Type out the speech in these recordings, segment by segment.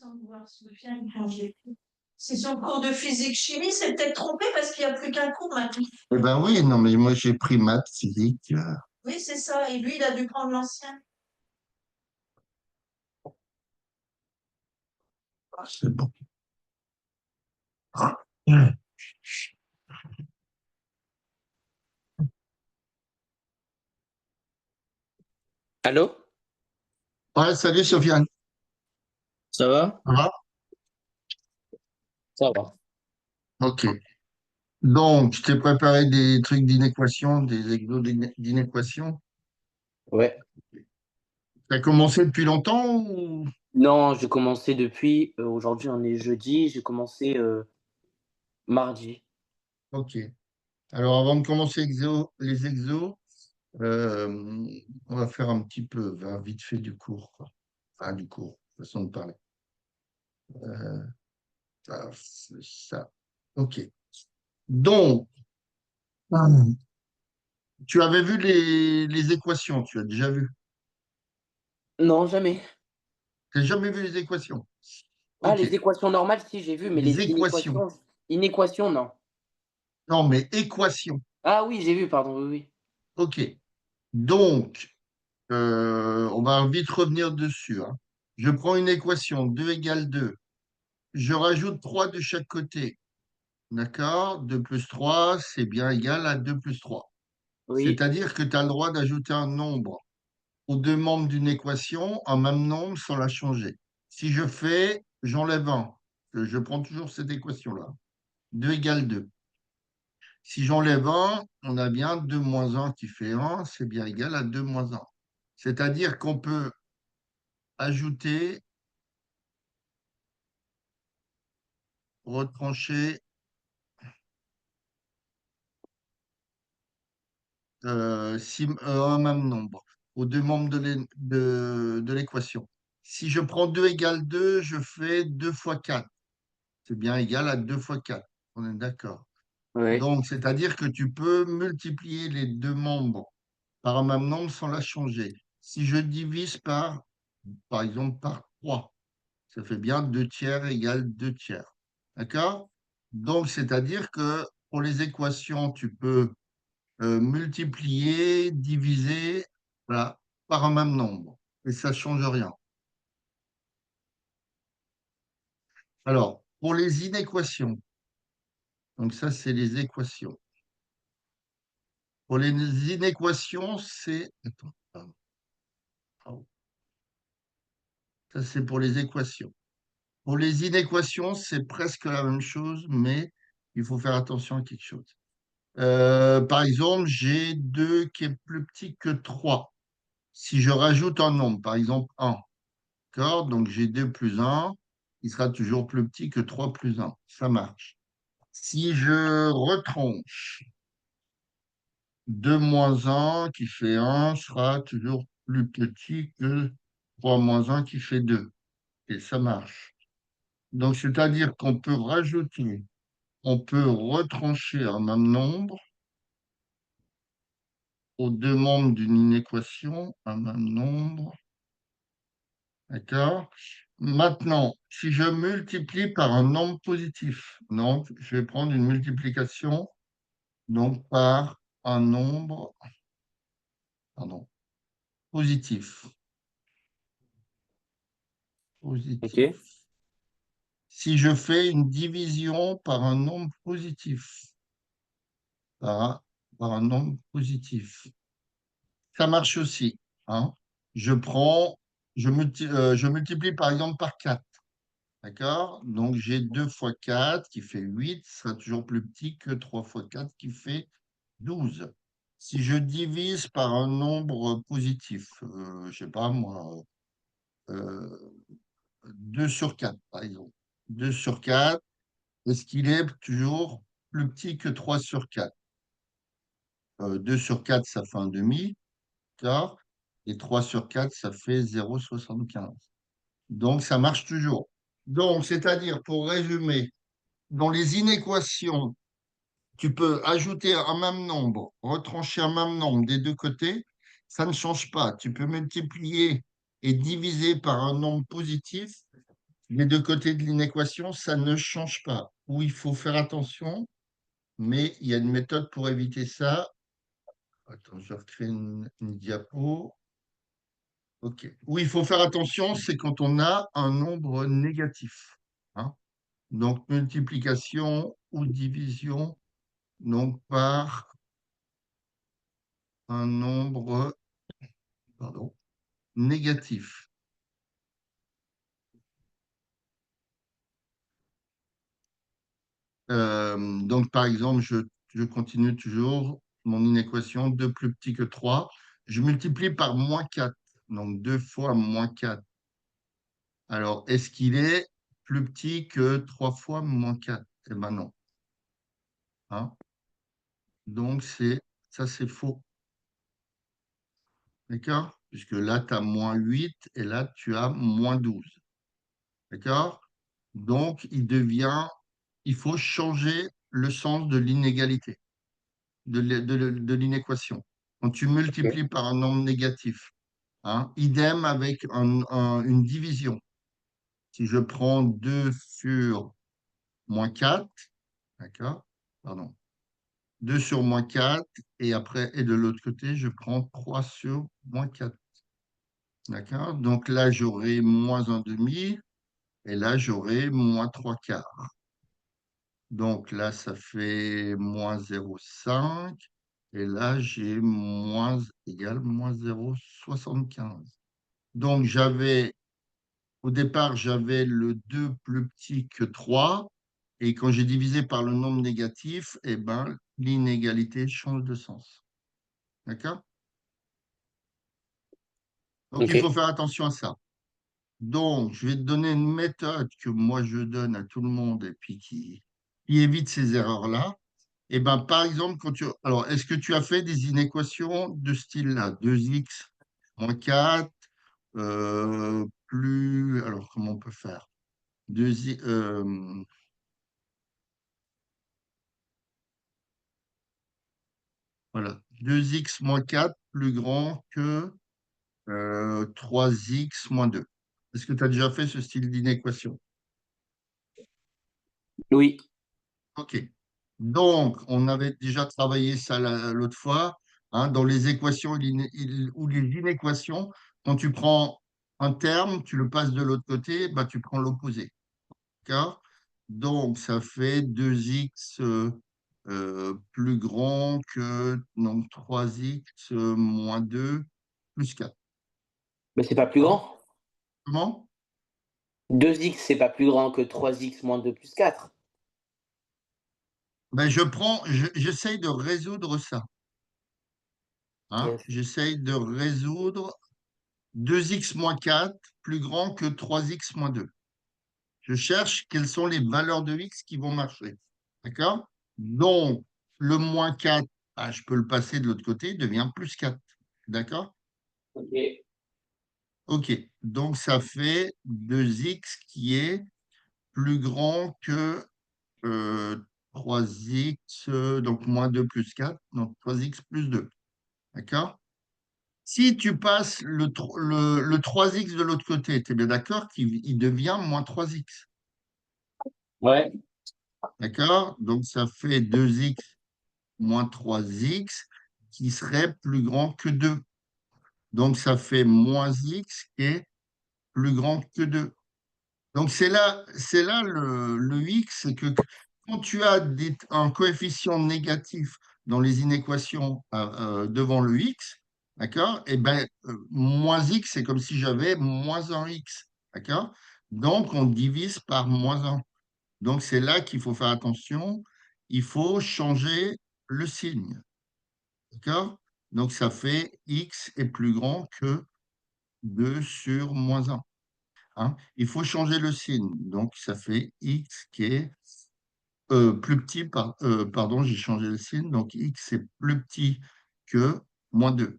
sans le voir, Sofiane. C'est son cours de physique-chimie, c'est peut-être trompé parce qu'il n'y a plus qu'un cours maintenant. Eh ben oui, non, mais moi j'ai pris maths, physique. Oui, c'est ça. Et lui, il a dû prendre l'ancien. C'est bon. Allô? Ouais, salut Sofiane. Ça va? Ça va? Ça va. Ok. Donc, je t'ai préparé des trucs d'inéquation, des exos d'inéquation. Ouais. T'as commencé depuis longtemps ou... Non, j'ai commencé depuis, aujourd'hui on est jeudi, j'ai commencé mardi. Ok. Alors, avant de commencer les exos, euh, on va faire un petit peu, vite fait du cours, quoi. Enfin, du cours, façon de parler. Ça, c'est ça. Ok. Donc, tu avais vu les équations, tu as déjà vu. Non, jamais. Tu n'as jamais vu les équations. Ah, Ok. les équations normales, si, j'ai vu, mais Les les équations. inéquations, non. Non, mais équations. Ah oui, j'ai vu, pardon, oui, oui. Ok. Donc, on va vite revenir dessus, hein. Je prends une équation, 2 égale 2. Je rajoute 3 de chaque côté. D'accord? 2 plus 3, c'est bien égal à 2 plus 3. Oui, C'est-à-dire que tu as le droit d'ajouter un nombre aux deux membres d'une équation, un même nombre sans la changer. Si je fais, j'enlève un. Je prends toujours cette équation-là. 2 égale 2. Si j'enlève un, on a bien 2 moins un qui fait un, c'est bien égal à 2 moins un. C'est-à-dire qu'on peut ajouter, retrancher un même nombre aux deux membres de l'équation. Si je prends 2 égale 2, je fais 2 fois 4. C'est bien égal à 2 fois 4. On est d'accord. oui, Donc, c'est-à-dire que tu peux multiplier les deux membres par un même nombre sans la changer. Si je divise par exemple, par 3, ça fait bien 2 tiers égale 2 tiers. D'accord? Donc, c'est-à-dire que pour les équations, tu peux multiplier, diviser, voilà, par un même nombre. Et ça ne change rien. Alors, pour les inéquations, donc ça, c'est les équations. Pour les inéquations, c'est... Attends, pardon. Ça, c'est pour les équations. Pour les inéquations, c'est presque la même chose, mais il faut faire attention à quelque chose. Par exemple, j'ai 2 qui est plus petit que 3. Si je rajoute un nombre, par exemple 1, d'accord? Donc j'ai 2 plus 1, il sera toujours plus petit que 3 plus 1. Ça marche. Si je retranche 2 moins 1 qui fait 1 sera toujours plus petit que 3 moins 1 qui fait 2. Et ça marche. Donc, c'est-à-dire qu'on peut rajouter, on peut retrancher un même nombre aux deux membres d'une inéquation, un même nombre. D'accord? Maintenant, si je multiplie par un nombre positif, donc je vais prendre une multiplication donc par un nombre pardon, positif. ok. Positif. Si je fais une division par un nombre positif, par un nombre positif, ça marche aussi, hein. Je prends, je multiplie par exemple par 4. D'accord? Donc j'ai 2 fois 4 qui fait 8, ce sera toujours plus petit que 3 fois 4 qui fait 12. Si je divise par un nombre positif, je sais pas moi, euh, 2 sur 4 par exemple. 2 sur 4, est-ce qu'il est toujours plus petit que 3 sur 4? 2 sur 4, ça fait un demi, d'accord? Et 3 sur 4, ça fait 0,75. Donc, ça marche toujours. Donc, c'est-à-dire, pour résumer, dans les inéquations, tu peux ajouter un même nombre, retrancher un même nombre des deux côtés, ça ne change pas. Tu peux multiplier et diviser par un nombre positif, les deux côtés de l'inéquation, ça ne change pas. Où il faut faire attention, mais il y a une méthode pour éviter ça. Attends, je recrée une diapo. OK. Où il faut faire attention, c'est quand on a un nombre négatif, hein. Donc, multiplication ou division, donc par un nombre, pardon, négatif. Donc, par exemple, je continue toujours mon inéquation, 2 plus petit que 3. Je multiplie par -4, donc 2 fois -4. Alors, est-ce qu'il est plus petit que 3 fois -4? Eh bien non, hein. Donc, ça, c'est faux. D'accord? Puisque là, tu as -8 et là, tu as -12. D'accord? Donc, il faut changer le sens de l'inégalité, de l'inéquation. Quand tu Ok. multiplies par un nombre négatif, hein, idem avec une division. Si je prends 2 sur -4, d'accord? Pardon. 2 sur -4, et après, et de l'autre côté, je prends 3 sur -4. D'accord? Donc là, j'aurai -1/2, et là, j'aurai -3/4. Donc là, ça fait -0,5. Et là, j'ai moins égal -0,75. Donc, au départ, j'avais le 2 plus petit que 3. Et quand j'ai divisé par le nombre négatif, eh ben, l'inégalité change de sens. D'accord? Donc, il faut Ok. faire attention à ça. Donc, je vais te donner une méthode que moi, je donne à tout le monde et puis qui évite ces erreurs-là. Eh ben, par exemple, alors, est-ce que tu as fait des inéquations de ce style-là? 2x moins 4, plus... Alors, comment on peut faire? 2 voilà. 2x moins 4 plus grand que 3x moins 2. Est-ce que tu as déjà fait ce style d'inéquation? Oui. OK. Donc, on avait déjà travaillé ça l'autre fois, hein, dans les équations ou les inéquations. Quand tu prends un terme, tu le passes de l'autre côté, bah, tu prends l'opposé. D'accord? Donc, ça fait 2x plus grand que donc 3x moins 2 plus 4. Mais c'est pas plus Hein? grand. Comment? 2x, c'est pas plus grand que 3x moins 2 plus 4. Ben, j'essaye de résoudre ça. Hein? Yes. J'essaye de résoudre 2x moins 4 plus grand que 3x moins 2. Je cherche quelles sont les valeurs de x qui vont marcher. D'accord? Donc, le moins 4, ah, je peux le passer de l'autre côté, il devient plus 4. D'accord? Ok. OK. Donc, ça fait 2x qui est plus grand que 3x, donc moins 2 plus 4, donc 3x plus 2. D'accord? Si tu passes le 3x de l'autre côté, tu es bien d'accord qu'il devient moins 3x. Ouais. D'accord? Donc, ça fait 2x moins 3x qui serait plus grand que 2. Donc, ça fait moins x qui est plus grand que 2. Donc, c'est là le x, c'est que quand tu as un coefficient négatif dans les inéquations devant le x, d'accord? Eh ben, moins x, c'est comme si j'avais moins un x, d'accord? Donc, on divise par -1. Donc, c'est là qu'il faut faire attention. Il faut changer le signe, d'accord? Donc, ça fait x est plus grand que 2 sur -1. Hein. Il faut changer le signe. Donc, ça fait x qui est plus petit, pardon, j'ai changé le signe. Donc, x est plus petit que -2.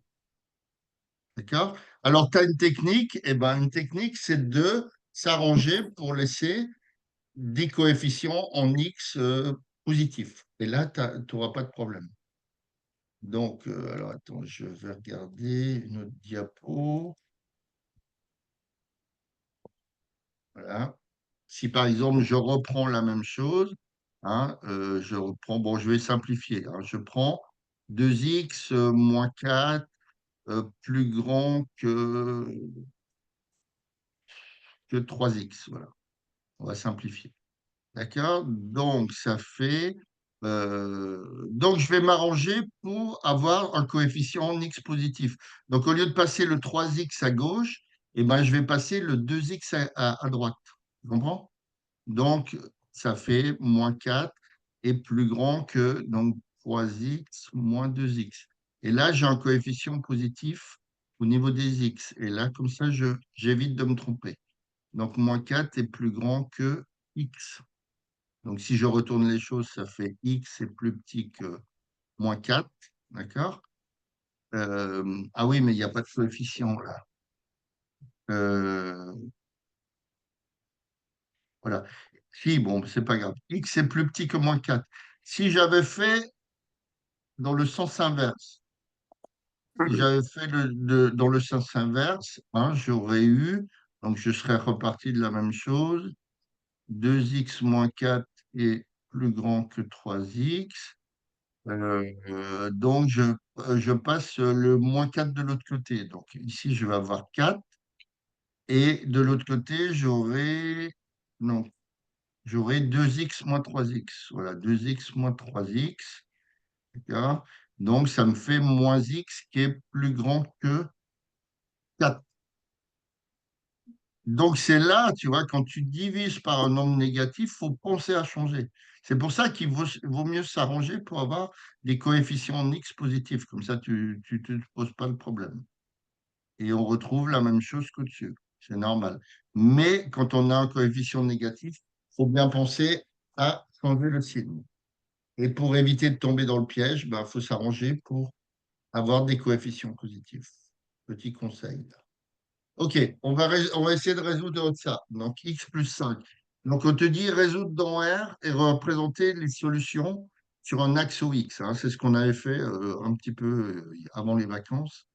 D'accord? Alors, tu as une technique. Eh ben, une technique, c'est de s'arranger pour laisser des coefficients en x positifs. Et là, tu n'auras pas de problème. Donc, alors, attends, je vais regarder une autre diapo. Voilà. Si par exemple je reprends la même chose, hein, je reprends, bon, je vais simplifier, hein, je prends 2x moins 4 plus grand que 3x. Voilà, on va simplifier. D'accord? Donc, ça fait. Donc, je vais m'arranger pour avoir un coefficient en x positif. Donc, au lieu de passer le 3x à gauche, eh ben, je vais passer le 2x à droite. Tu comprends? Donc, ça fait moins 4 est plus grand que donc, 3x moins 2x. Et là, j'ai un coefficient positif au niveau des x. Et là, comme ça, j'évite de me tromper. Donc, moins 4 est plus grand que x. Donc, si je retourne les choses, ça fait x est plus petit que moins 4. D'accord? Ah oui, mais il n'y a pas de coefficient là. Euh, voilà. Si, bon, c'est pas grave. X est plus petit que moins 4. Si j'avais fait dans le sens inverse, si j'avais fait dans le sens inverse, hein, j'aurais eu, donc je serais reparti de la même chose. 2x moins 4 est plus grand que 3x. Donc, je passe le moins 4 de l'autre côté. Donc, ici, je vais avoir 4. Et de l'autre côté, non, j'aurai 2x moins 3x. Voilà, 2x moins 3x. D'accord? Donc, ça me fait moins x qui est plus grand que 4. Donc, c'est là, tu vois, quand tu divises par un nombre négatif, il faut penser à changer. C'est pour ça qu'il vaut mieux s'arranger pour avoir des coefficients en x positifs. Comme ça, tu ne te poses pas le problème. Et on retrouve la même chose qu'au-dessus. C'est normal. Mais quand on a un coefficient négatif, il faut bien penser à changer le signe. Et pour éviter de tomber dans le piège, il faut s'arranger pour avoir des coefficients positifs. Petit conseil. OK, on va essayer de résoudre ça. Donc, x plus 5. Donc, on te dit résoudre dans R et représenter les solutions sur un axe au x, hein. C'est ce qu'on avait fait un petit peu avant les vacances.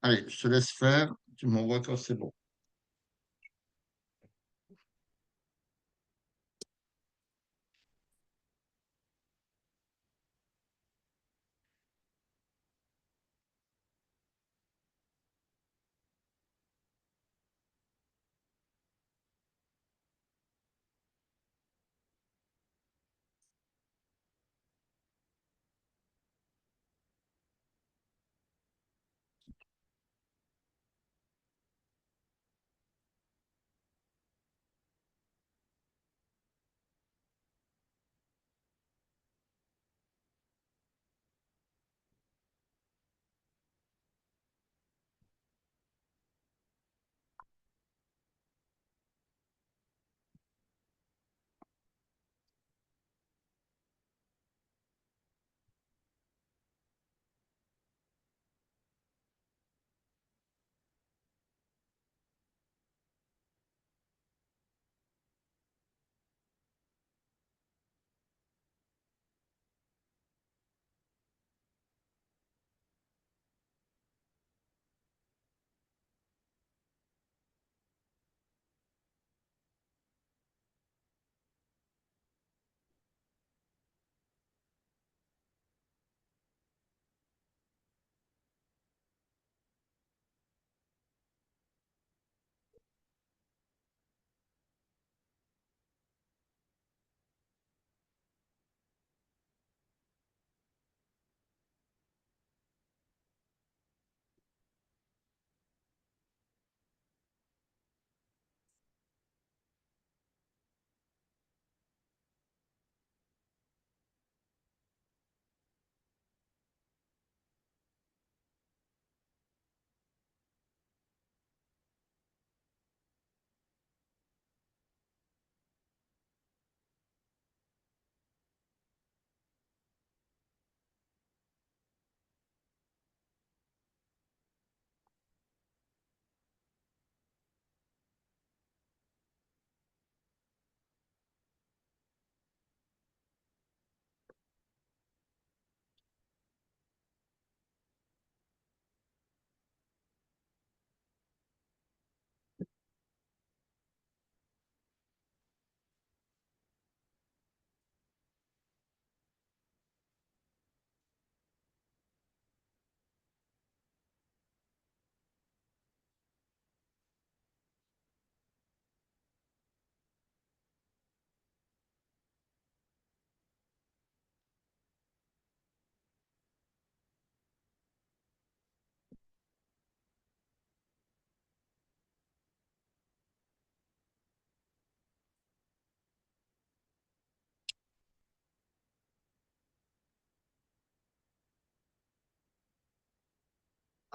Allez, je te laisse faire. Tu m'envoies quand c'est bon.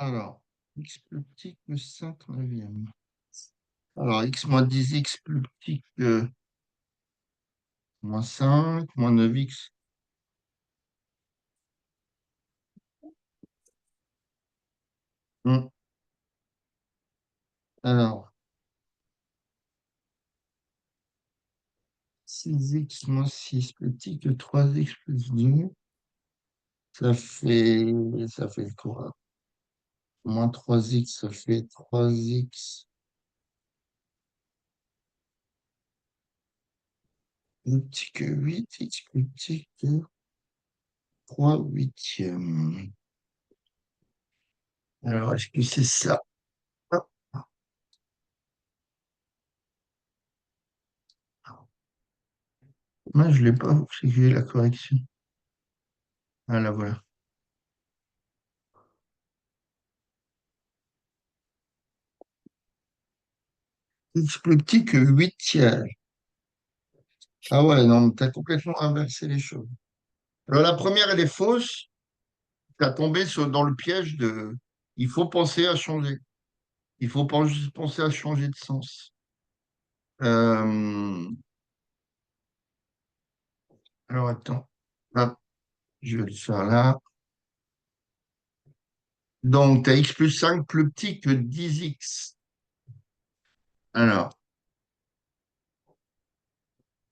Alors, x plus petit que 5 neuvième. Alors, x moins 10x plus petit que moins 5, moins 9x. Alors, 6x moins 6 plus petit que 3x plus 2. Ça fait quoi? Moins 3x, ça fait 3x plus petit que 8x plus petit que 3 huitièmes. Alors, est-ce que c'est ça? Ah, moi, je l'ai pas, c'est que j'ai la correction. Ah, la voilà. X plus petit que 8 tiers. Ah ouais, non, tu as complètement inversé les choses. Alors, la première, elle est fausse. Tu as tombé dans le piège de il faut penser à changer. Il faut penser à changer de sens. Euh, alors, attends. Hop, je vais le faire là. Donc, tu as x plus 5 plus petit que 10x. Alors,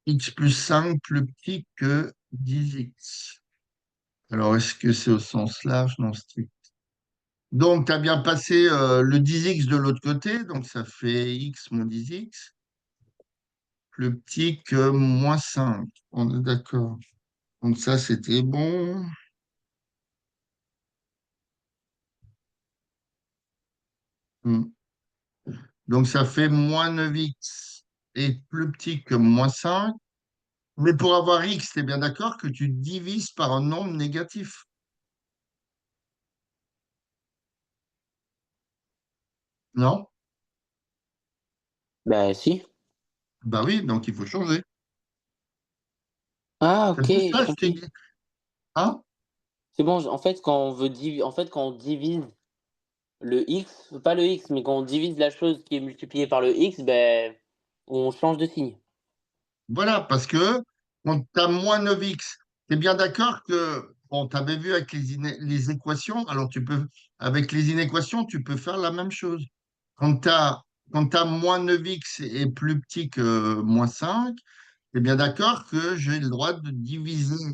x plus 5 plus petit que 10x. Alors, est-ce que c'est au sens large? Non, strict. Donc, tu as bien passé le 10x de l'autre côté, donc ça fait x moins 10x, plus petit que moins 5. On est d'accord. Donc, ça, c'était bon. Hmm. Donc, ça fait moins 9x est plus petit que moins 5. Mais pour avoir x, tu es bien d'accord que tu divises par un nombre négatif. Non? Ben si. Bah oui, donc il faut changer. Ah, C'est ok, pour j'ai ça que je t'ai compris. dit. Hein? C'est bon, en fait, en fait, quand on divise le x, pas le x, mais quand on divise la chose qui est multipliée par le x, ben, on change de signe. Voilà, parce que quand tu as moins 9x, tu es bien d'accord que, bon, tu avais vu avec les équations, alors avec les inéquations, tu peux faire la même chose. Quand tu as moins 9x est plus petit que moins 5, tu es bien d'accord que j'ai le droit de diviser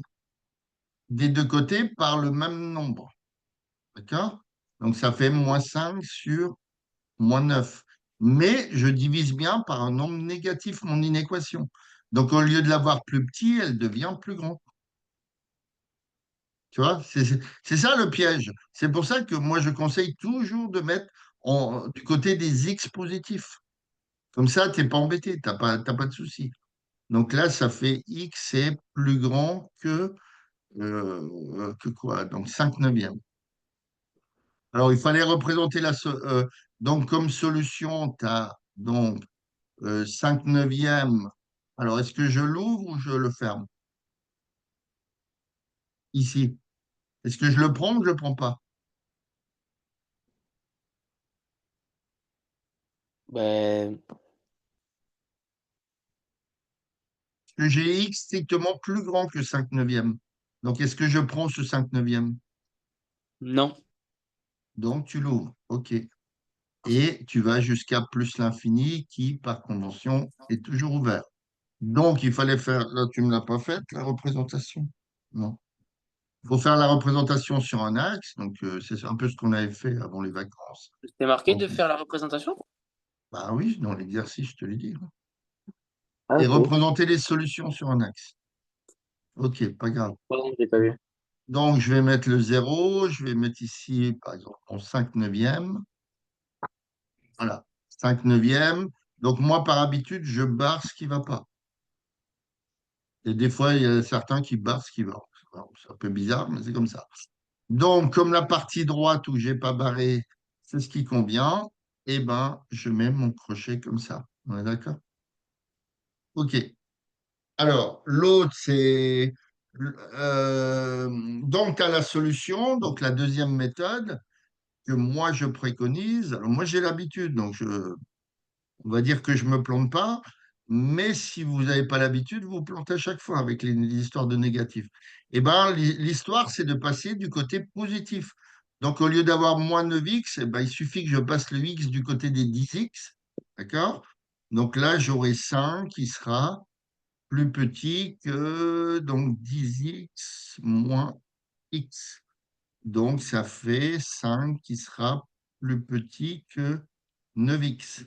des deux côtés par le même nombre. D'accord? Donc ça fait moins 5 sur moins 9. Mais je divise bien par un nombre négatif mon inéquation. Donc au lieu de l'avoir plus petit, elle devient plus grande. Tu vois, c'est ça le piège. C'est pour ça que moi je conseille toujours de mettre du côté des x positifs. Comme ça, tu n'es pas embêté, tu n'as pas de souci. Donc là, ça fait x est plus grand que quoi? Donc 5 neuvièmes. Alors il fallait représenter donc comme solution, tu as donc 5 neuvièmes. Alors, est-ce que je l'ouvre ou je le ferme? Ici. Est-ce que je le prends ou je ne le prends pas? Ben, Parce que j'ai x strictement plus grand que 5 neuvièmes. Donc, est-ce que je prends ce 5 neuvièmes? non. Donc, tu l'ouvres. OK. Et tu vas jusqu'à plus l'infini qui, par convention, est toujours ouvert. Donc, il fallait faire, là, tu ne me l'as pas faite, la représentation? Non. Il faut faire la représentation sur un axe. Donc, c'est un peu ce qu'on avait fait avant les vacances. C'est marqué Donc, de faire la représentation? bah oui, dans l'exercice, je te l'ai dit. Ah, Et ok. représenter les solutions sur un axe. Ok, pas grave. Pardon, je l'ai pas vu. Donc, je vais mettre le 0, je vais mettre ici, par exemple, en 5 neuvième. Voilà, 5 neuvième. Donc, moi, par habitude, je barre ce qui ne va pas. Et des fois, il y a certains qui barrent ce qui va. Alors, c'est un peu bizarre, mais c'est comme ça. Donc, comme la partie droite où j'ai pas barré, c'est ce qui convient, eh ben, je mets mon crochet comme ça. On est d'accord? Ok. Alors, l'autre, c'est donc tu as la solution, donc la deuxième méthode. que moi je préconise, alors moi j'ai l'habitude, donc on va dire que je ne me plante pas, mais si vous n'avez pas l'habitude, vous vous plantez à chaque fois avec les histoires de négatif. Eh bien, l'histoire, c'est de passer du côté positif. Donc, au lieu d'avoir moins 9x, eh ben, il suffit que je passe le x du côté des 10x. D'accord? Donc là, j'aurai 5 qui sera plus petit que donc 10x moins x. Donc, ça fait 5 qui sera plus petit que 9x.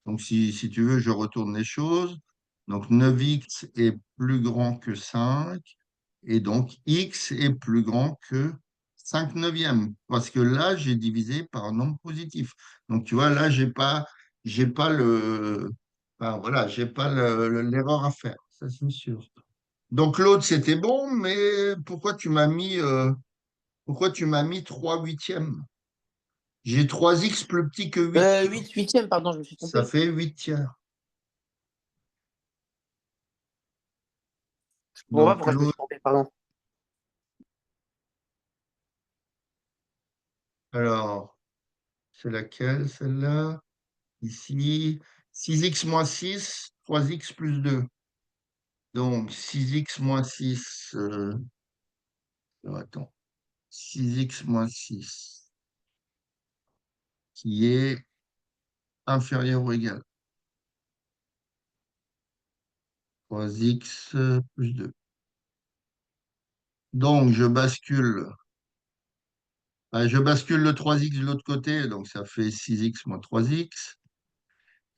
Donc, si tu veux, je retourne les choses. Donc, 9x est plus grand que 5. Et donc, x est plus grand que 5 neuvièmes. Parce que là, j'ai divisé par un nombre positif. Donc, tu vois, là, j'ai pas enfin, voilà, j'ai pas l'erreur à faire. Ça, c'est sûr. Donc, l'autre, c'était bon, mais pourquoi tu m'as mis 3 huitièmes? J'ai 3x plus petit que 8. 8 huitièmes, pardon, je me suis Ça trompé. fait 8 tiers. Je comprends pas Donc, pourquoi je me suis trompé, pardon. alors, c'est laquelle, celle-là? Ici, 6x moins 6, 3x plus 2. Donc, 6x moins 6, attends, 6x moins 6, qui est inférieur ou égal. 3x plus 2. Donc, je bascule le 3x de l'autre côté, donc ça fait 6x moins 3x.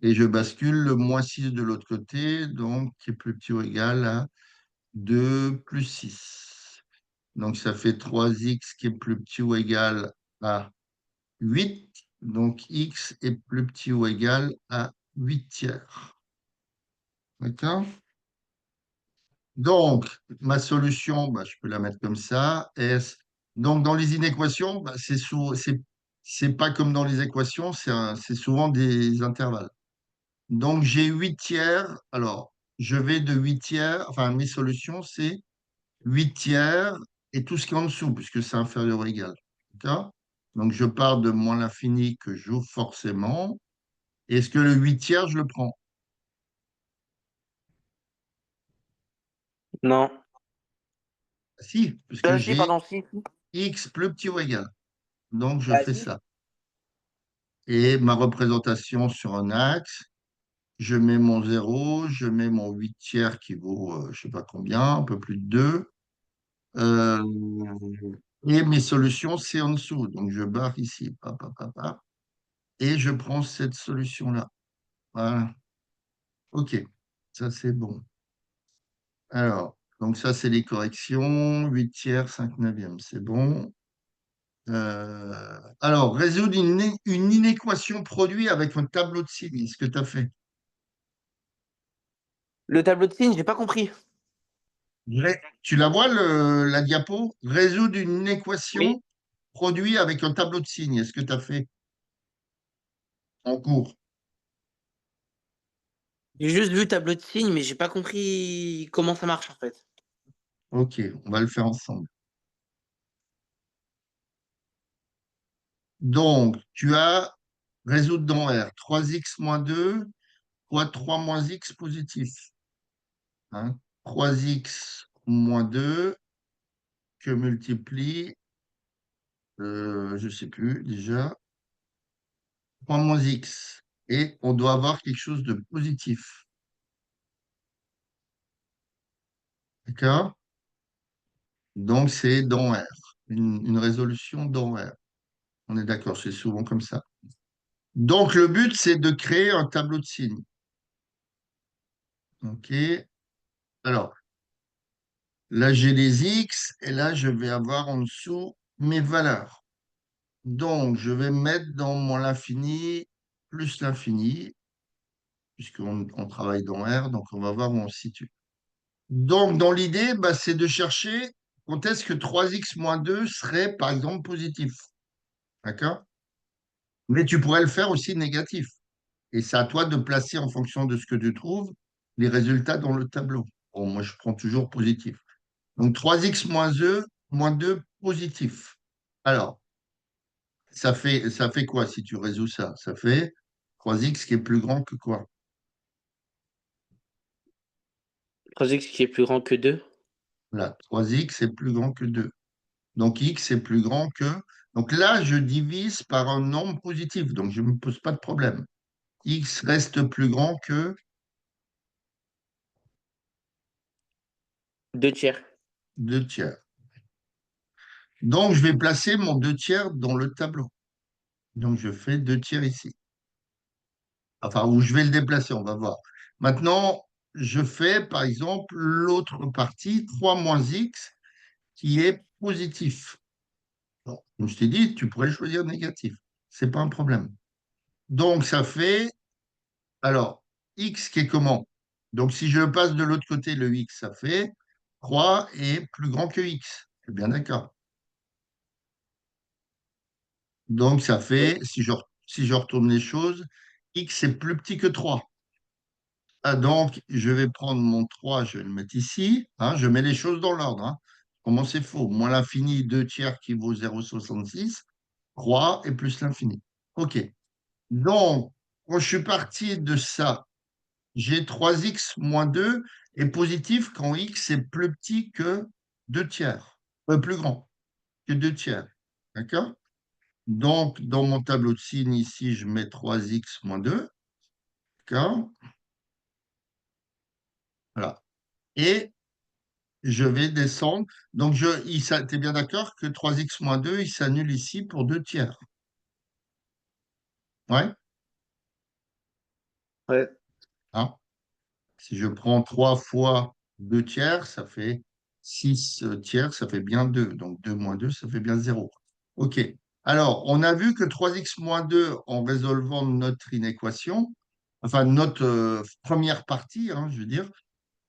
Et je bascule le moins 6 de l'autre côté, donc qui est plus petit ou égal à 2 plus 6. Donc, ça fait 3x qui est plus petit ou égal à 8. Donc, x est plus petit ou égal à 8 tiers. D'accord? Donc, ma solution, bah, je peux la mettre comme ça. Donc, dans les inéquations, bah, c'est pas comme dans les équations, c'est souvent des intervalles. Donc, j'ai 8 tiers. Alors, je vais de 8 tiers. Enfin, mes solutions, c'est 8 tiers et tout ce qui est en dessous, puisque c'est inférieur ou égal. D'accord? Donc, je pars de moins l'infini que j'ouvre forcément. Est-ce que le 8 tiers, je le prends? Non. Si, puisque Si, j'ai pardon, si. x plus petit ou égal. Donc, je fais Vas-y. ça. Et ma représentation sur un axe, je mets mon 0, je mets mon 8 tiers qui vaut, je ne sais pas combien, un peu plus de 2. Euh, et mes solutions, c'est en dessous. Donc, je barre ici. Pa, pa, pa, pa. Et je prends cette solution-là. Voilà. OK. Ça, c'est bon. Alors, donc ça, c'est les corrections. 8 tiers, 5 neuvièmes. C'est bon. Alors, résoudre une inéquation produite avec un tableau de signes. Ce que tu as fait. Le tableau de signes, j'ai pas compris. Tu la vois, la diapo? Résoudre une Oui. équation produite avec un tableau de signes. Est-ce que tu as fait en cours? J'ai juste vu tableau de signes, mais j'ai pas compris comment ça marche en fait. OK, on va le faire ensemble. Donc, tu as résoudre dans R 3x moins 2 fois 3 moins x positif. Hein. 3x moins 2 que multiplie, je ne sais plus déjà, 3 moins x. Et on doit avoir quelque chose de positif. D'accord? Donc, c'est dans R. Une résolution dans R. On est d'accord, c'est souvent comme ça. Donc, le but, c'est de créer un tableau de signes. OK? Alors, là, j'ai les x et là, je vais avoir en dessous mes valeurs. Donc, je vais mettre dans mon l'infini plus l'infini, puisqu'on travaille dans R, donc on va voir où on se situe. Donc, dans l'idée, bah, c'est de chercher quand est-ce que 3x moins 2 serait, par exemple, positif. D'accord? Mais tu pourrais le faire aussi négatif. Et c'est à toi de placer en fonction de ce que tu trouves les résultats dans le tableau. Bon, moi, je prends toujours positif. Donc 3x moins 2 positif. Alors, Ça fait quoi si tu résous ça? Ça fait 3x qui est plus grand que quoi? 3x qui est plus grand que 2. Là, 3x est plus grand que 2. Donc x est plus grand que... Donc là, je divise par un nombre positif, donc je ne me pose pas de problème. X reste plus grand que 2 tiers. 2 tiers. Donc je vais placer mon 2 tiers dans le tableau. Donc je fais 2 tiers ici. Enfin, où je vais le déplacer, on va voir. Maintenant, je fais par exemple l'autre partie, 3 moins x, qui est positif. Bon, comme je t'ai dit, tu pourrais choisir négatif. C'est pas un problème. Donc ça fait, alors, x qui est comment? Donc si je passe de l'autre côté, le x, ça fait 3 est plus grand que x. C'est bien d'accord. Donc ça Oui. fait, si je retourne les choses, x est plus petit que 3. Ah, donc, je vais prendre mon 3, je vais le mettre ici. Hein, je mets les choses dans l'ordre. Hein. Comment c'est faux? Moins l'infini, 2 tiers qui vaut 0,66. 3 et plus l'infini. OK. Donc, quand je suis parti de ça, j'ai 3x moins 2 est positif quand x est plus petit que 2 tiers. Plus grand que 2 tiers. D'accord? Donc, dans mon tableau de signes, ici, je mets 3x moins 2. D'accord? Voilà. Et je vais descendre. Donc, tu es bien d'accord que 3x moins 2, il s'annule ici pour 2 tiers. Ouais? Ouais. Hein? Si je prends 3 fois 2 tiers, ça fait 6 tiers, ça fait bien 2. Donc, 2 moins 2, ça fait bien 0. OK. Alors, on a vu que 3x moins 2, en résolvant notre inéquation, enfin notre première partie, hein, je veux dire,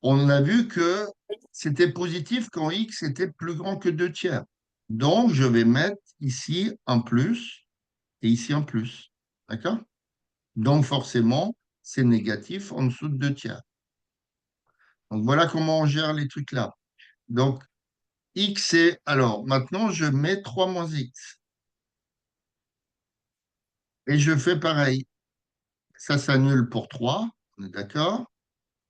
on a vu que c'était positif quand x était plus grand que 2 tiers. Donc, je vais mettre ici un plus et ici un plus. D'accord? Donc, forcément, c'est négatif en dessous de 2 tiers. Donc, voilà comment on gère les trucs là. Donc, x est... Alors, maintenant, je mets 3 moins x. Et je fais pareil. Ça s'annule pour 3. On est d'accord?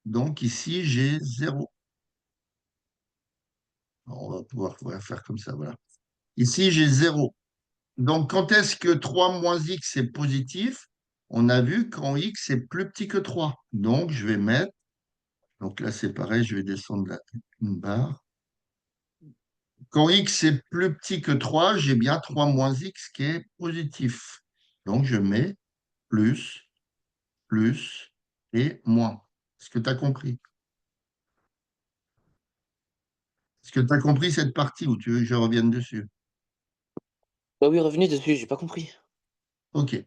Donc, ici, j'ai 0. On va pouvoir faire comme ça, voilà. Ici, j'ai 0. Donc, quand est-ce que 3 moins x est positif? On a vu quand x est plus petit que 3. Donc, je vais mettre, donc là, c'est pareil, je vais descendre une barre. Quand x est plus petit que 3, j'ai bien 3 moins x qui est positif. Donc, je mets plus et moins. Est-ce que tu as compris? Est-ce que tu as compris cette partie où tu veux que je revienne dessus? Bah oui, revenez dessus, j'ai pas compris. OK.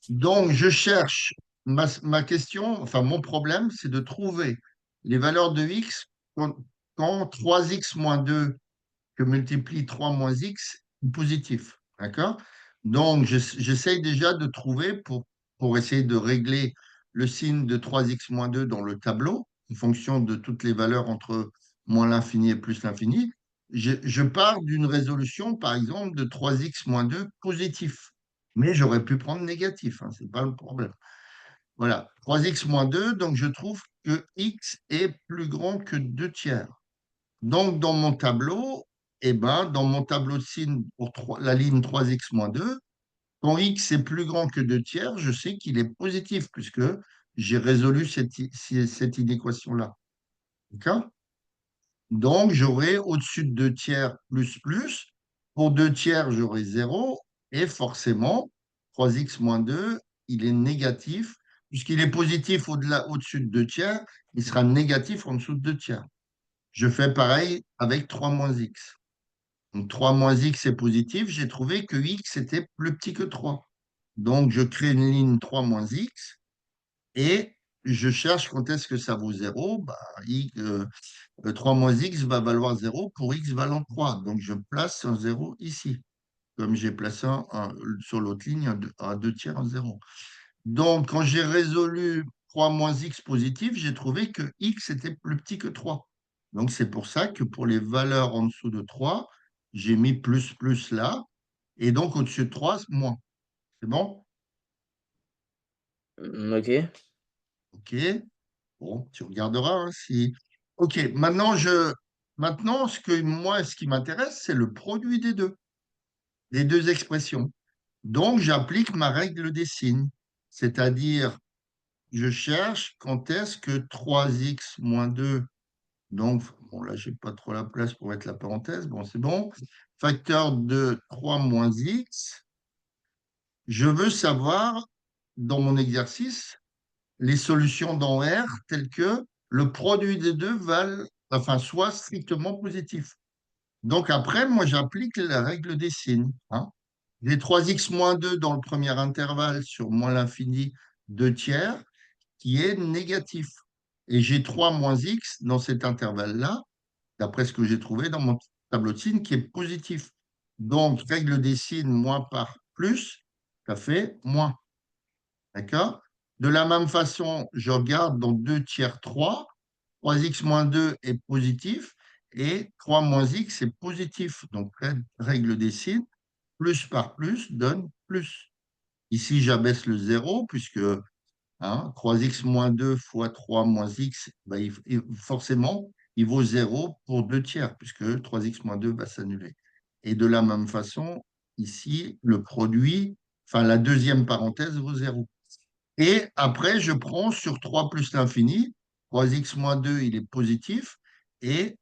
Donc, je cherche, ma question, enfin mon problème, c'est de trouver les valeurs de x quand 3x moins 2 que multiplie 3 moins x est positif. D'accord? Donc, j'essaye déjà de trouver pour essayer de régler le signe de 3x moins 2 dans le tableau, en fonction de toutes les valeurs entre moins l'infini et plus l'infini. Je pars d'une résolution, par exemple, de 3x moins 2 positif. Mais j'aurais pu prendre négatif, hein, ce n'est pas le problème. Voilà, 3x moins 2, donc je trouve que x est plus grand que 2 tiers. Donc, dans mon tableau, dans mon tableau de signes pour la ligne 3x moins 2, quand x est plus grand que 2 tiers, je sais qu'il est positif puisque j'ai résolu cette inéquation-là. D'accord? Donc, j'aurai au-dessus de 2 tiers plus plus. Pour 2 tiers, j'aurai 0. Et forcément, 3x moins 2, il est négatif. Puisqu'il est positif au-dessus de 2 tiers, il sera négatif en dessous de 2 tiers. Je fais pareil avec 3 moins x. Donc 3 moins x est positif. J'ai trouvé que x était plus petit que 3. Donc, je crée une ligne 3 moins x et je cherche quand est-ce que ça vaut 0. 3 moins x va valoir 0 pour x valant 3. Donc, je place un 0 ici, comme j'ai placé sur l'autre ligne un 2 tiers, un 0. Donc, quand j'ai résolu 3 moins x positif, j'ai trouvé que x était plus petit que 3. Donc, c'est pour ça que pour les valeurs en dessous de 3, j'ai mis plus plus là. Et donc, au-dessus de 3, moins. C'est bon? Ok. OK. Bon, tu regarderas hein, si. OK. Maintenant, ce qui m'intéresse, c'est le produit des deux expressions. Donc, j'applique ma règle des signes. C'est-à-dire, je cherche quand est-ce que 3x moins 2. Donc, bon, là, j'ai pas trop la place pour mettre la parenthèse. Bon, c'est bon. Facteur de 3 moins x. Je veux savoir, dans mon exercice, les solutions dans R telles que le produit des deux soit strictement positif. Donc après, moi, j'applique la règle des signes. Hein. J'ai 3x moins 2 dans le premier intervalle sur moins l'infini 2 tiers qui est négatif. Et j'ai 3 moins x dans cet intervalle-là, d'après ce que j'ai trouvé dans mon tableau de signes, qui est positif. Donc, règle des signes, moins par plus, ça fait moins. D'accord? De la même façon, je regarde dans 2 tiers 3, 3x moins 2 est positif et 3 moins x est positif. Donc, règle des signes, plus par plus donne plus. Ici, j'abaisse le 0 puisque 3x moins 2 fois 3 moins x, ben, forcément, il vaut 0 pour 2 tiers puisque 3x moins 2 va s'annuler. Et de la même façon, ici, le produit, enfin la deuxième parenthèse vaut 0. Et après, je prends sur 3 plus l'infini. 3x moins 2, il est positif. Et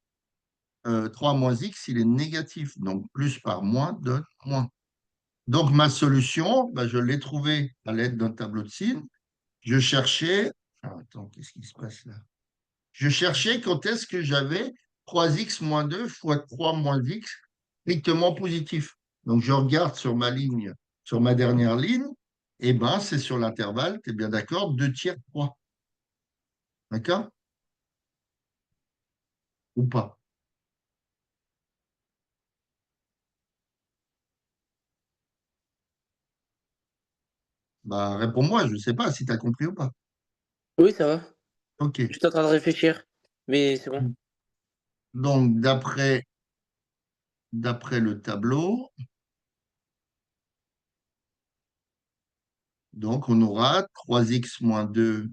3 moins x, il est négatif. Donc, plus par moins donne moins. Donc, ma solution, ben, je l'ai trouvée à l'aide d'un tableau de signes. Je cherchais. Attends, qu'est-ce qui se passe là? Je cherchais quand est-ce que j'avais 3x moins 2 fois 3 moins x strictement positif. Donc, je regarde sur ma ligne, sur ma dernière ligne. Et ben, c'est sur l'intervalle, tu es bien d'accord, 2 tiers 3. D'accord? Ou pas? Bah, réponds-moi, je ne sais pas si tu as compris ou pas. Oui, ça va. OK. Je suis en train de réfléchir. Mais c'est bon. Donc, d'après le tableau, donc on aura 3x moins 2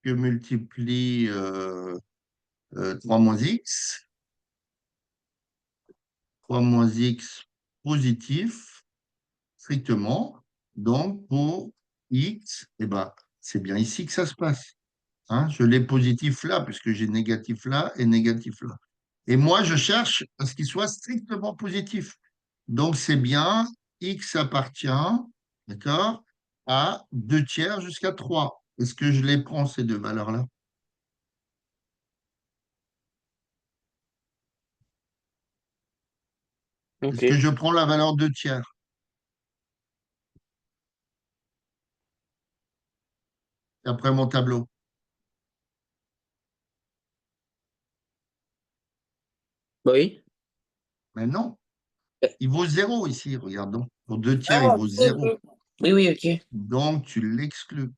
que multiplie 3 moins x. 3 moins x positif, strictement. Donc, pour x, eh ben, c'est bien ici que ça se passe. Hein, je l'ai positif là, puisque j'ai négatif là et négatif là. Et moi, je cherche à ce qu'il soit strictement positif. Donc, c'est bien, x appartient, d'accord, à 2 tiers jusqu'à 3. Est-ce que je les prends, ces deux valeurs-là? Est-ce que Ok. je prends la valeur 2 tiers après mon tableau? Bah oui. Mais non, il vaut 0 ici, regardons. Pour 2 tiers, il Ah, vaut ok, 0. ok. Oui, oui, ok. Donc, tu l'exclus.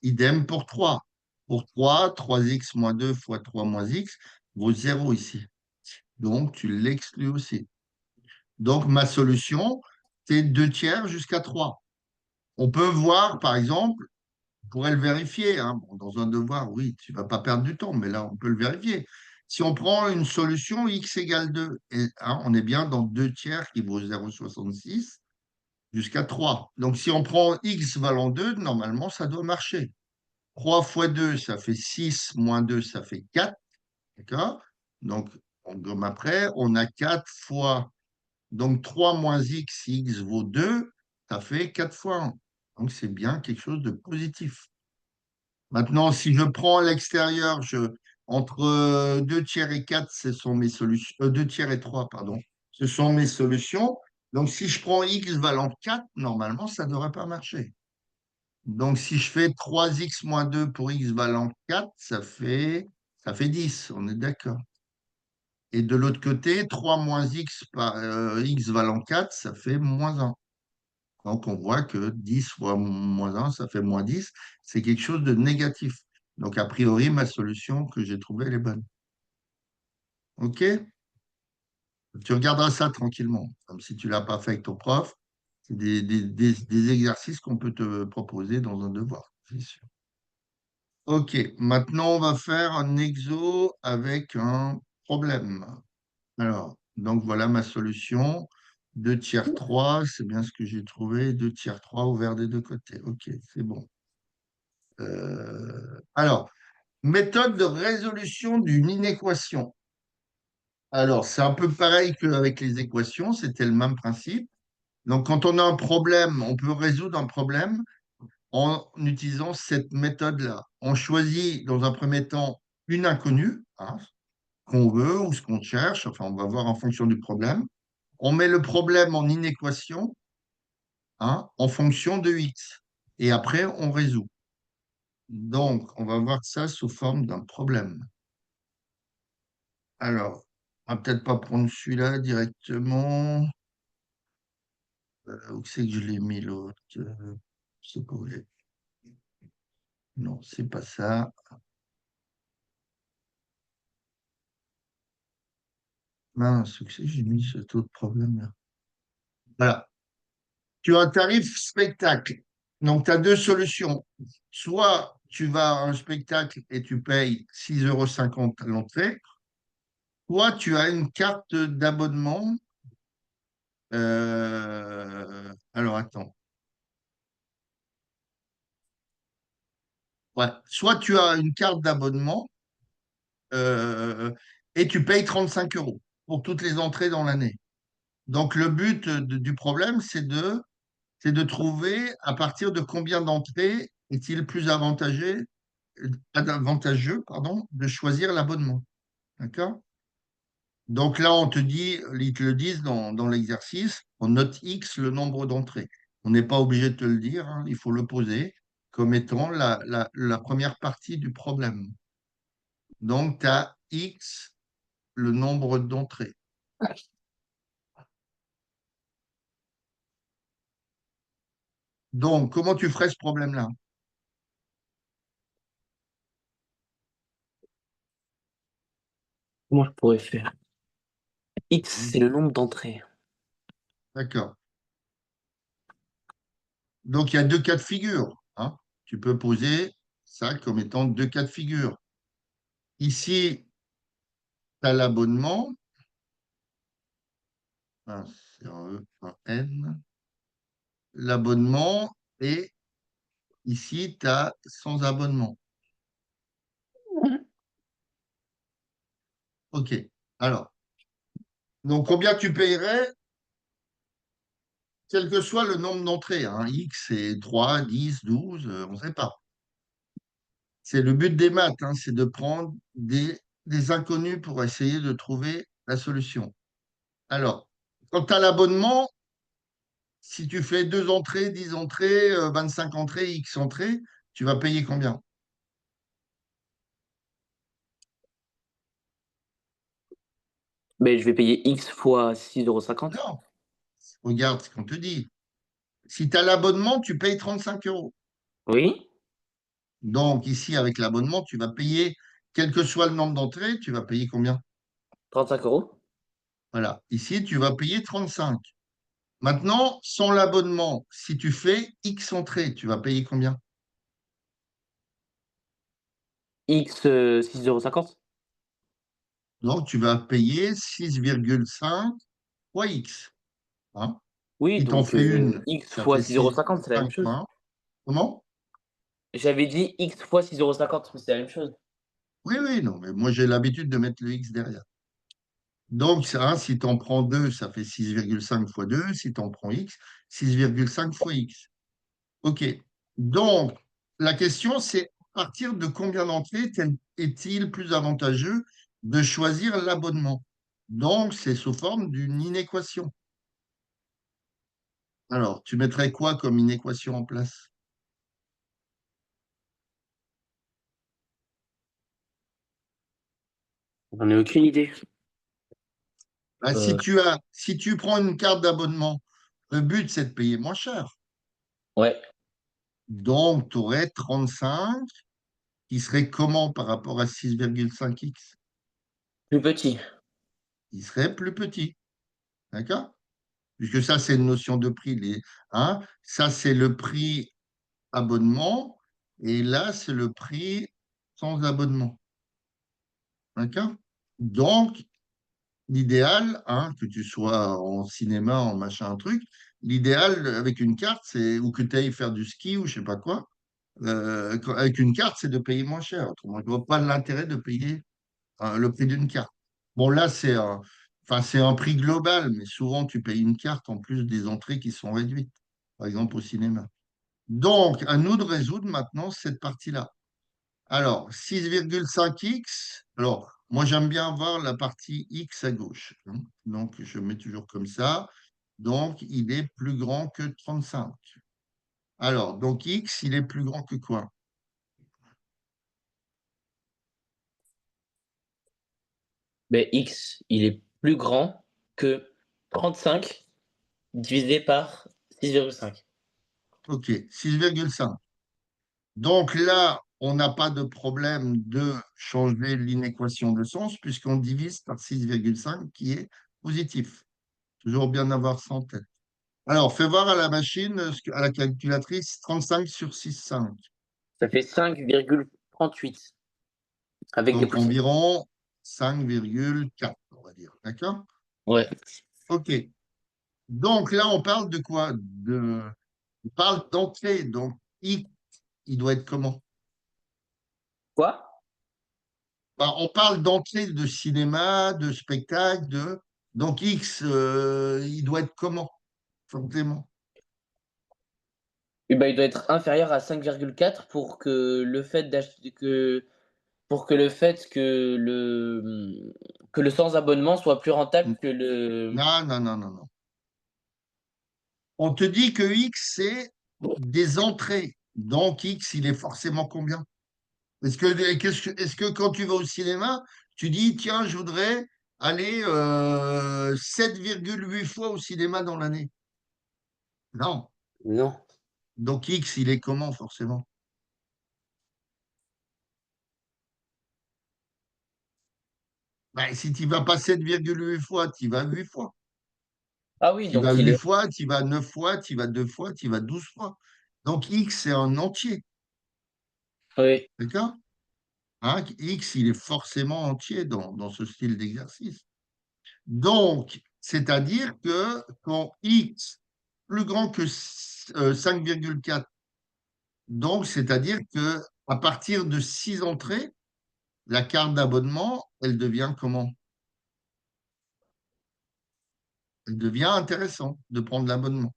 Idem pour 3. Pour 3, 3x moins 2 fois 3 moins x vaut 0 ici. Donc, tu l'exclus aussi. Donc, ma solution, c'est 2 tiers jusqu'à 3. On peut voir, par exemple, on pourrait le vérifier. Hein. Bon, dans un devoir, oui, tu ne vas pas perdre du temps, mais là, on peut le vérifier. Si on prend une solution x égale 2, on est bien dans 2 tiers qui vaut 0,66 jusqu'à 3. Donc, si on prend x valant 2, normalement, ça doit marcher. 3 fois 2, ça fait 6, moins 2, ça fait 4. D'accord? Donc, on gomme après, on a 4 fois. Donc, 3 moins x, si x vaut 2, ça fait 4 fois 1. Donc, c'est bien quelque chose de positif. Maintenant, si je prends à l'extérieur, entre 2 tiers et 4, ce sont mes solutions. 2 tiers et 3, pardon. Ce sont mes solutions. Donc, si je prends x valant 4, normalement, ça ne devrait pas marcher. Donc, si je fais 3x moins 2 pour x valant 4, ça fait 10, on est d'accord. Et de l'autre côté, 3 moins x par x valant 4, ça fait moins 1. Donc, on voit que 10 fois moins 1, ça fait moins 10. C'est quelque chose de négatif. Donc, a priori, ma solution que j'ai trouvée, elle est bonne. OK? Tu regarderas ça tranquillement, comme si tu ne l'as pas fait avec ton prof. C'est des exercices qu'on peut te proposer dans un devoir, c'est sûr. Ok, maintenant on va faire un exo avec un problème. Alors, donc voilà ma solution. 2 tiers 3, c'est bien ce que j'ai trouvé. 2 tiers 3 ouvert des deux côtés. Ok, c'est bon. Alors, méthode de résolution d'une inéquation. Alors, c'est un peu pareil qu'avec les équations, c'était le même principe. Donc, quand on a un problème, on peut résoudre un problème en utilisant cette méthode-là. On choisit dans un premier temps une inconnue, hein, qu'on veut ou ce qu'on cherche, enfin, on va voir en fonction du problème. On met le problème en inéquation, hein, en fonction de x. Et après, on résout. Donc, on va voir ça sous forme d'un problème. Alors, on va peut-être pas prendre celui-là directement. Où c'est que je l'ai mis l'autre? C'est pas où Non, c'est pas ça. Mince, où c'est que j'ai mis cet autre problème-là? Voilà. Tu as un tarif spectacle. Donc, tu as deux solutions. Soit tu vas à un spectacle et tu payes 6,50 € à l'entrée, soit tu as une carte d'abonnement. Alors, attends. Ouais. Soit tu as une carte d'abonnement euh, et tu payes 35 € pour toutes les entrées dans l'année. Donc, le but du problème, c'est de trouver à partir de combien d'entrées est-il plus avantageux, pardon, de choisir l'abonnement. D'accord? Donc là, on te dit, ils te le disent dans l'exercice, on note X le nombre d'entrées. On n'est pas obligé de te le dire, hein, il faut le poser comme étant la première partie du problème. Donc, tu as X le nombre d'entrées. Donc, comment tu ferais ce problème-là? Comment je pourrais faire? X, c'est le nombre d'entrées. D'accord. Donc, il y a deux cas de figure, hein. Tu peux poser ça comme étant deux cas de figure. Ici, tu as l'abonnement. C'est un E, un N. L'abonnement et ici, tu as sans abonnement. OK. Alors, donc combien tu payerais, quel que soit le nombre d'entrées, hein. X, c'est 3, 10, 12, on ne sait pas. C'est le but des maths, hein, c'est de prendre des inconnus pour essayer de trouver la solution. Alors, quand tu as l'abonnement, si tu fais 2 entrées, 10 entrées, 25 entrées, X entrées, tu vas payer combien? Ben, je vais payer X fois 6,50 €. Non, regarde ce qu'on te dit. Si tu as l'abonnement, tu payes 35 €. Oui, Donc ici, avec l'abonnement, tu vas payer, quel que soit le nombre d'entrées, tu vas payer combien? 35 €. Voilà. Ici, tu vas payer 35. Maintenant, sans l'abonnement, si tu fais X entrées, tu vas payer combien? X, 6,50 €. Donc, tu vas payer 6,5 fois X, hein. Oui, Si tu en donc fais une, X ça fois fait 6,50 €, c'est la même 6,5 chose. fois 1. Comment? J'avais dit X fois 6,50 €, mais c'est la même chose. Oui, oui, non, mais moi j'ai l'habitude de mettre le X derrière. Donc, ça, si tu en prends 2, ça fait 6,5 fois 2. Si tu en prends X, 6,5 fois X. OK. Donc, la question, c'est à partir de combien d'entrées est-il plus avantageux de choisir l'abonnement? Donc, c'est sous forme d'une inéquation. Alors, tu mettrais quoi comme inéquation en place? J'en ai aucune idée. Bah, Heu, si tu prends une carte d'abonnement, le but, c'est de payer moins cher. ouais, Donc, tu aurais 35 qui serait comment par rapport à 6,5x? plus petit. Il serait plus petit. D'accord? Puisque ça, c'est une notion de prix. Hein, ça, c'est le prix abonnement. Et là, c'est le prix sans abonnement. D'accord? Donc, l'idéal, hein, que tu sois en cinéma, en machin, un truc, l'idéal avec une carte, c'est ou que tu ailles faire du ski ou je sais pas quoi, avec une carte, c'est de payer moins cher. Autrement, je ne vois pas l'intérêt de payer le prix d'une carte. Bon, là, enfin, c'est un prix global, mais souvent, tu payes une carte en plus des entrées qui sont réduites, par exemple au cinéma. Donc, à nous de résoudre maintenant cette partie-là. Alors, 6,5x. Alors, moi, j'aime bien voir la partie x à gauche, hein. Donc, je mets toujours comme ça. Donc, il est plus grand que 35. Alors, donc x, il est plus grand que quoi? Ben, X, il est plus grand que 35 divisé par 6,5. OK, 6,5. Donc là, on n'a pas de problème de changer l'inéquation de sens puisqu'on divise par 6,5 qui est positif. Toujours bien avoir ça en tête. Alors, fais voir à la machine, à la calculatrice, 35 sur 6,5. Ça fait 5,38 avec des Donc poussières. environ 5,4, on va dire. D'accord? Ouais. OK. Donc là, on parle de quoi? On parle d'entrée. Donc, il doit être comment? Quoi? Bah, on parle d'entrée de cinéma, de spectacle, de… Donc X, il doit être comment? Forcément. Eh ben, il doit être inférieur à 5,4 pour que le fait d'acheter que le sans abonnement soit plus rentable que le. Non, non, non, non, non. On te dit que X, c'est des entrées. Donc X, il est forcément combien? Est-ce que quand tu vas au cinéma, tu dis, tiens, je voudrais aller 7,8 fois au cinéma dans l'année? Non. Non. Donc X, il est comment forcément? Ben, si tu vas pas 7,8 fois, tu vas 8 fois. Ah oui, Tu vas donc il 8 est. fois, tu vas 9 fois, tu vas 2 fois, tu vas 12 fois. Donc X, c'est un entier. Oui. D'accord? Hein, X, il est forcément entier dans ce style d'exercice. Donc, c'est-à-dire que quand X plus grand que 5,4, donc c'est-à-dire que à partir de 6 entrées, la carte d'abonnement, elle devient comment? Elle devient intéressante de prendre l'abonnement.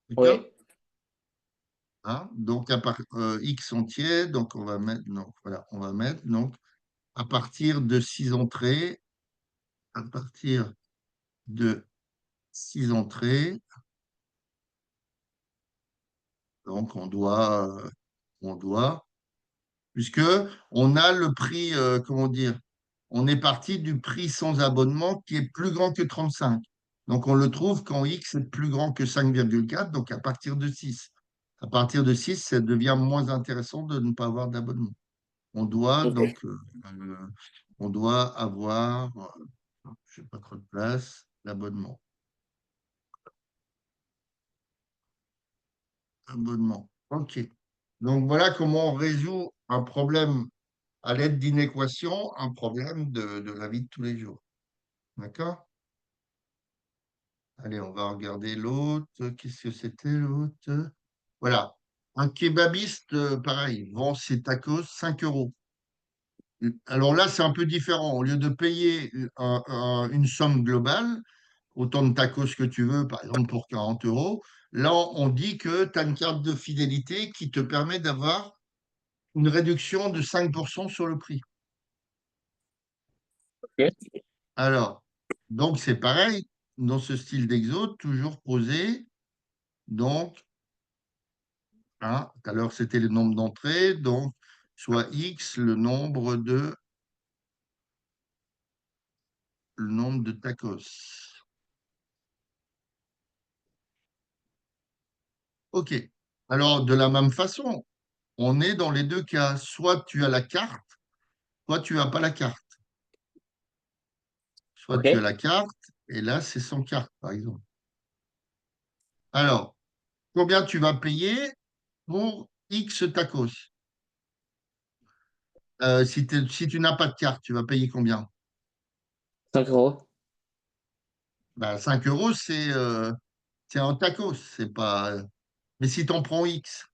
D'accord? Oui. Hein, donc, X entier, donc on va mettre, donc, voilà, on va mettre, donc, à partir de 6 entrées, à partir de 6 entrées, donc on doit, puisque on a le prix, comment dire, on est parti du prix sans abonnement qui est plus grand que 35. Donc on le trouve quand X est plus grand que 5,4, donc à partir de 6. À partir de 6, ça devient moins intéressant de ne pas avoir d'abonnement. On doit Ok. donc on doit avoir, je n'ai pas trop de place, l'abonnement. Abonnement. OK. Donc voilà comment on résout un problème à l'aide d'inéquations, un problème de la vie de tous les jours. D'accord? Allez, on va regarder l'autre. Qu'est-ce que c'était l'autre? Voilà. Un kebabiste, pareil, vend ses tacos 5 euros. Alors là, c'est un peu différent. Au lieu de payer une somme globale, autant de tacos que tu veux, par exemple pour 40 euros, là, on dit que tu as une carte de fidélité qui te permet d'avoir une réduction de 5% sur le prix. Ok. Alors, donc c'est pareil, dans ce style d'exode, toujours posé. Donc, hein, tout à l'heure, c'était le nombre d'entrées, donc soit X, le nombre de tacos. OK. Alors, de la même façon, on est dans les deux cas. Soit tu as la carte, soit tu n'as pas la carte. Soit tu as Ok. la carte Et là, c'est sans carte, par exemple. Alors, combien tu vas payer pour X tacos? Si tu n'as pas de carte, tu vas payer combien? 5 €. Ben, 5 euros, c'est un tacos. C'est pas... Mais si tu en prends X,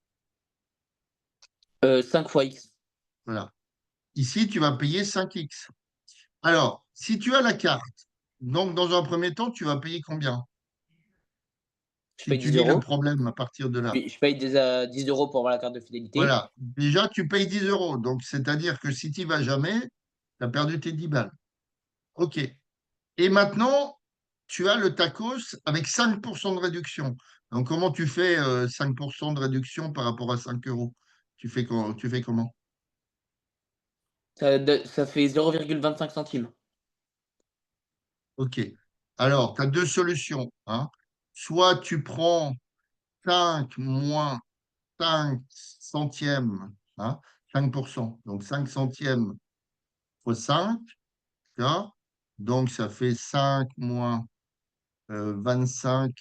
5 fois X. voilà. Ici, tu vas payer 5X. Alors, si tu as la carte, donc dans un premier temps, tu vas payer combien? Je Si paye tu 10 lis le euros. problème à partir de là. Je paye 10 € pour avoir la carte de fidélité. Voilà. Déjà, tu payes 10 euros. Donc, c'est-à-dire que si tu n'y vas jamais, tu as perdu tes 10 balles. OK. Et maintenant, tu as le tacos avec 5% de réduction. Donc, comment tu fais 5% de réduction par rapport à 5 euros? Tu fais comment? Ça fait 0,25 centimes. OK. Alors, tu as deux solutions, hein. Soit tu prends 5 moins 5 centièmes, hein, 5%. Donc, 5 centièmes fois 5, d'accord. Donc, ça fait 5 moins 25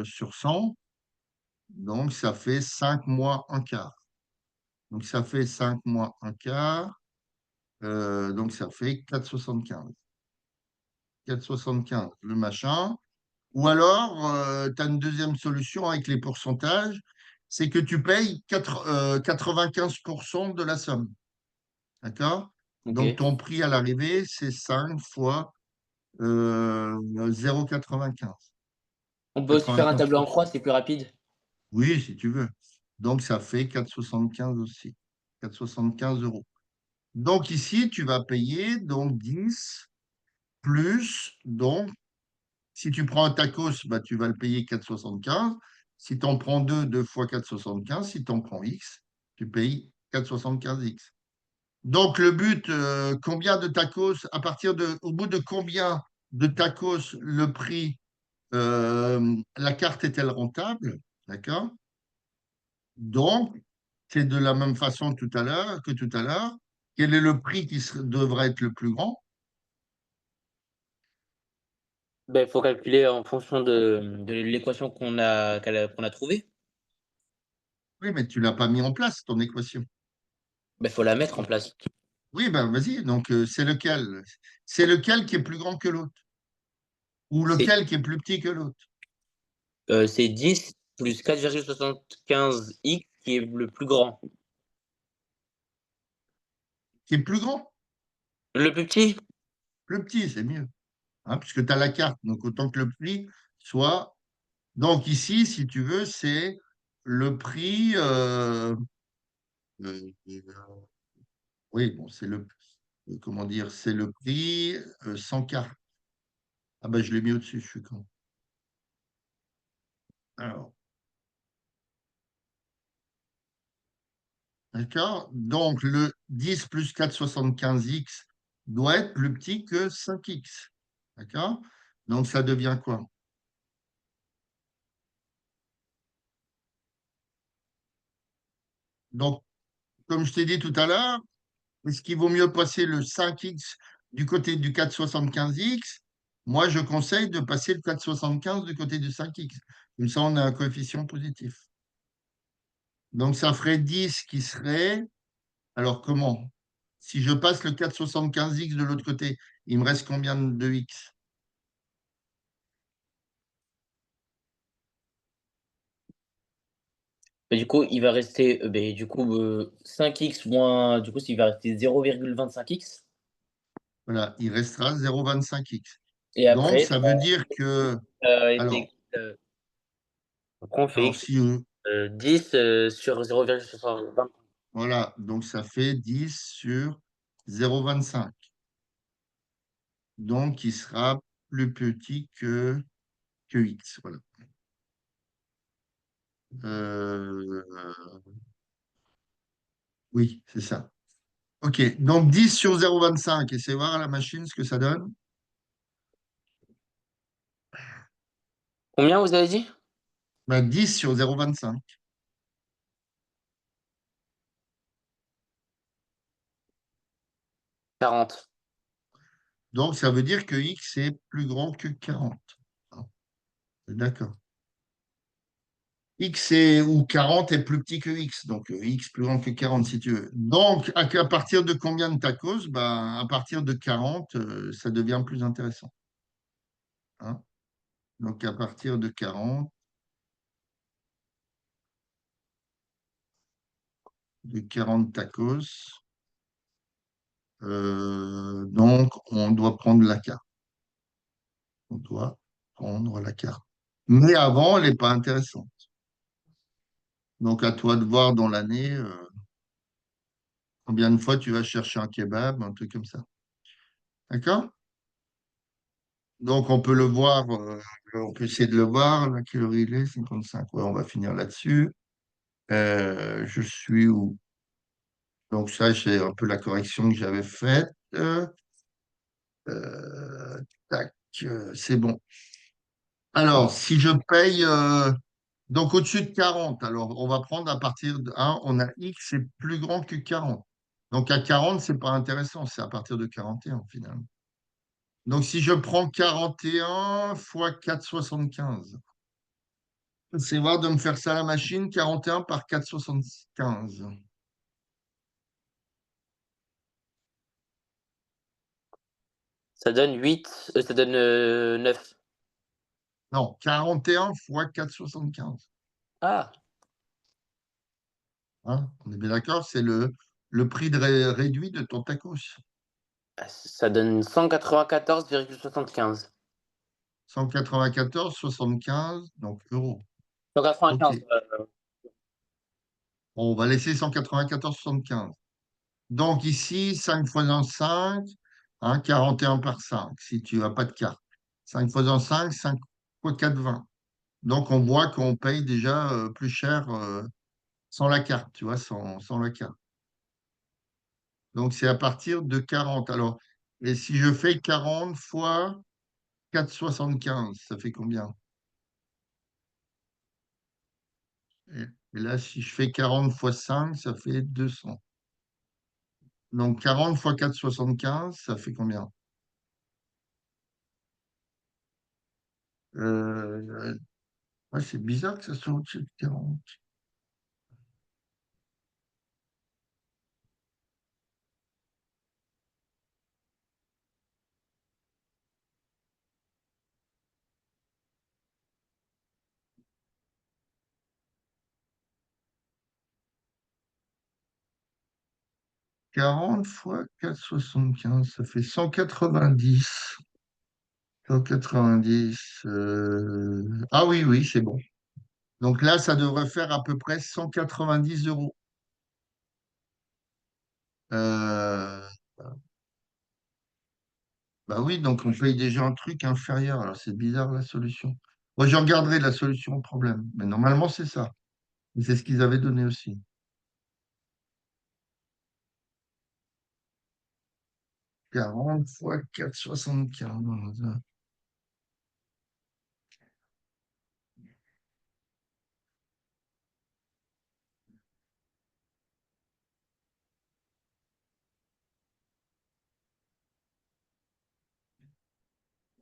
sur 100. Donc, ça fait 5 moins un quart. Donc, ça fait 5 moins un quart. Donc, ça fait 4,75. 4,75 le machin. Ou alors, tu as une deuxième solution avec les pourcentages, c'est que tu payes 95% de la somme. D'accord? Donc, OK. ton prix à l'arrivée, c'est 5 fois 0,95. On peut aussi faire un tableau en 95%. croix, c'est plus rapide. Oui, si tu veux. Donc, ça fait 4,75 aussi. 4,75 euros. Donc, ici, tu vas payer donc 10 plus, donc, si tu prends un tacos, bah, tu vas le payer 4,75. Si tu en prends deux, 2 fois 4,75. Si tu en prends X, tu payes 4,75 X. Donc, le but, combien de tacos, au bout de combien de tacos le prix, la carte est-elle rentable? D'accord? Donc, c'est de la même façon que tout à l'heure. Quel est le prix devrait être le plus grand? Ben, faut calculer en fonction de l'équation qu'on a trouvée. Oui, mais tu l'as pas mis en place, ton équation. Ben, faut la mettre en place. Oui, ben vas-y. Donc, c'est lequel? C'est lequel qui est plus grand que l'autre? Ou C'est lequel qui est plus petit que l'autre? c'est 10 plus 4,75 X qui est le plus grand. Qui est plus grand? Le plus petit? Le petit, c'est mieux. Hein, puisque tu as la carte. Donc, autant que le prix soit. Donc, ici, si tu veux, c'est le prix. Euh, oui, bon, comment dire, c'est le prix sans carte. Ah ben, je l'ai mis au-dessus, je suis con. Alors, d'accord? Donc, le 10 plus 4,75x doit être plus petit que 5x. D'accord? Donc, ça devient quoi? Donc, comme je t'ai dit tout à l'heure, est-ce qu'il vaut mieux passer le 5x du côté du 4,75x? Moi, je conseille de passer le 4,75 du côté du 5x. Comme ça, on a un coefficient positif. Donc, ça ferait 10 qui serait. Alors, comment? Si je passe le 4,75x de l'autre côté, il me reste combien de x? Ben, du coup, il va rester, 5 X moins du coup, il va rester 0,25 X Voilà, il restera 0,25x. et Donc, après, ça veut dire que. est Alors, égal, après on fait alors X, si. 10, sur 0,25. Voilà, donc ça fait 10 sur 0,25. Donc, il sera plus petit que x. Voilà. Euh, oui, c'est ça. OK, donc 10 sur 0,25. Essayez voir à la machine ce que ça donne. Combien vous avez dit? Ben, 10 sur 0,25. 40. Donc, ça veut dire que x est plus grand que 40. Hein, d'accord. X est, ou 40 est plus petit que X, donc X plus grand que 40 si tu veux. Donc, à partir de combien de tacos? Ben, à partir de 40, ça devient plus intéressant. Hein. Donc, à partir de 40 tacos, donc on doit prendre la carte. On doit prendre la carte. Mais avant, elle n'est pas intéressante. Donc, à toi de voir dans l'année combien de fois tu vas chercher un kebab, un truc comme ça. D'accord? Donc, on peut le voir, on peut essayer de le voir. La quelle heure il est? 55. Ouais, on va finir là-dessus. Je suis où? Donc, ça, c'est un peu la correction que j'avais faite. Euh, tac, c'est bon. Alors, si je paye, donc au-dessus de 40, alors on va prendre à partir de 1, on a X c'est plus grand que 40. Donc, à 40, c'est pas intéressant, c'est à partir de 41 finalement. Donc, si je prends 41 fois 4,75. C'est voir de me faire ça à la machine, 41 par 4,75. Ça donne 8, ça donne 9. Non, 41 fois 4,75. Ah, Hein, on est bien d'accord, c'est le prix réduit de ton tacos. ça donne 194,75. 194,75, donc euros. OK. 195. On va laisser 194,75. Donc ici, 5 fois 5, hein, 41 par 5, si tu n'as pas de carte. 5 fois 5, 5 fois 4, 20. Donc on voit qu'on paye déjà plus cher sans la carte, tu vois, sans la carte. Donc c'est à partir de 40. Alors, et si je fais 40 fois 4,75, ça fait combien? Et, et là, si je fais 40 fois 5, ça fait 200. Donc 40 fois 4,75, ça fait combien? Euh, ouais, c'est bizarre que ça soit au-dessus de 40. Quarante fois 4,75, ça fait 190. 190. Ah oui, oui, c'est bon. Donc là, ça devrait faire à peu près 190 euros. Euh, Bah oui, donc on paye déjà un truc inférieur. Alors c'est bizarre la solution. Moi, je regarderai la solution au problème. Mais normalement, c'est ça. Et c'est ce qu'ils avaient donné aussi. 40 fois 4,75.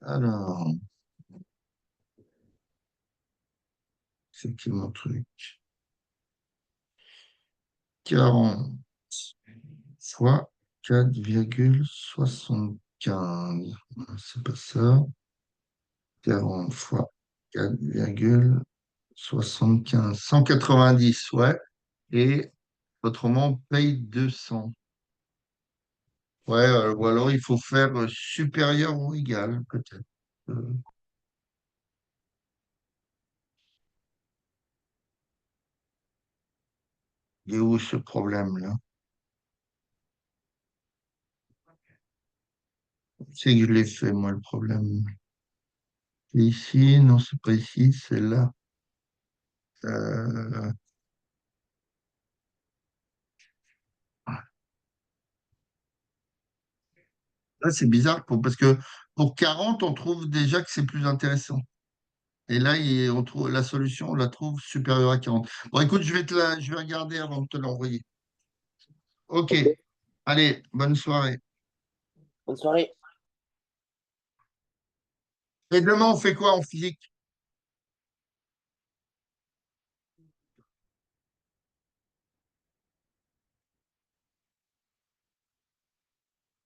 Alors, c'est qui mon truc? 40 fois 4,75. C'est pas ça. 40 fois 4,75. 190, ouais. Et autrement, on paye 200. Ouais, ou alors il faut faire supérieur ou égal, peut-être. Euh, il est où ce problème-là? C'est que je l'ai fait, moi, le problème. C'est ici, non, c'est pas ici, c'est là. Euh, Là, c'est bizarre parce que pour 40, on trouve déjà que c'est plus intéressant. Et là, on trouve la solution, on la trouve supérieure à 40. Bon, écoute, je vais regarder avant de te l'envoyer. OK. ok. Allez, bonne soirée. Bonne soirée. Et demain, on fait quoi en physique?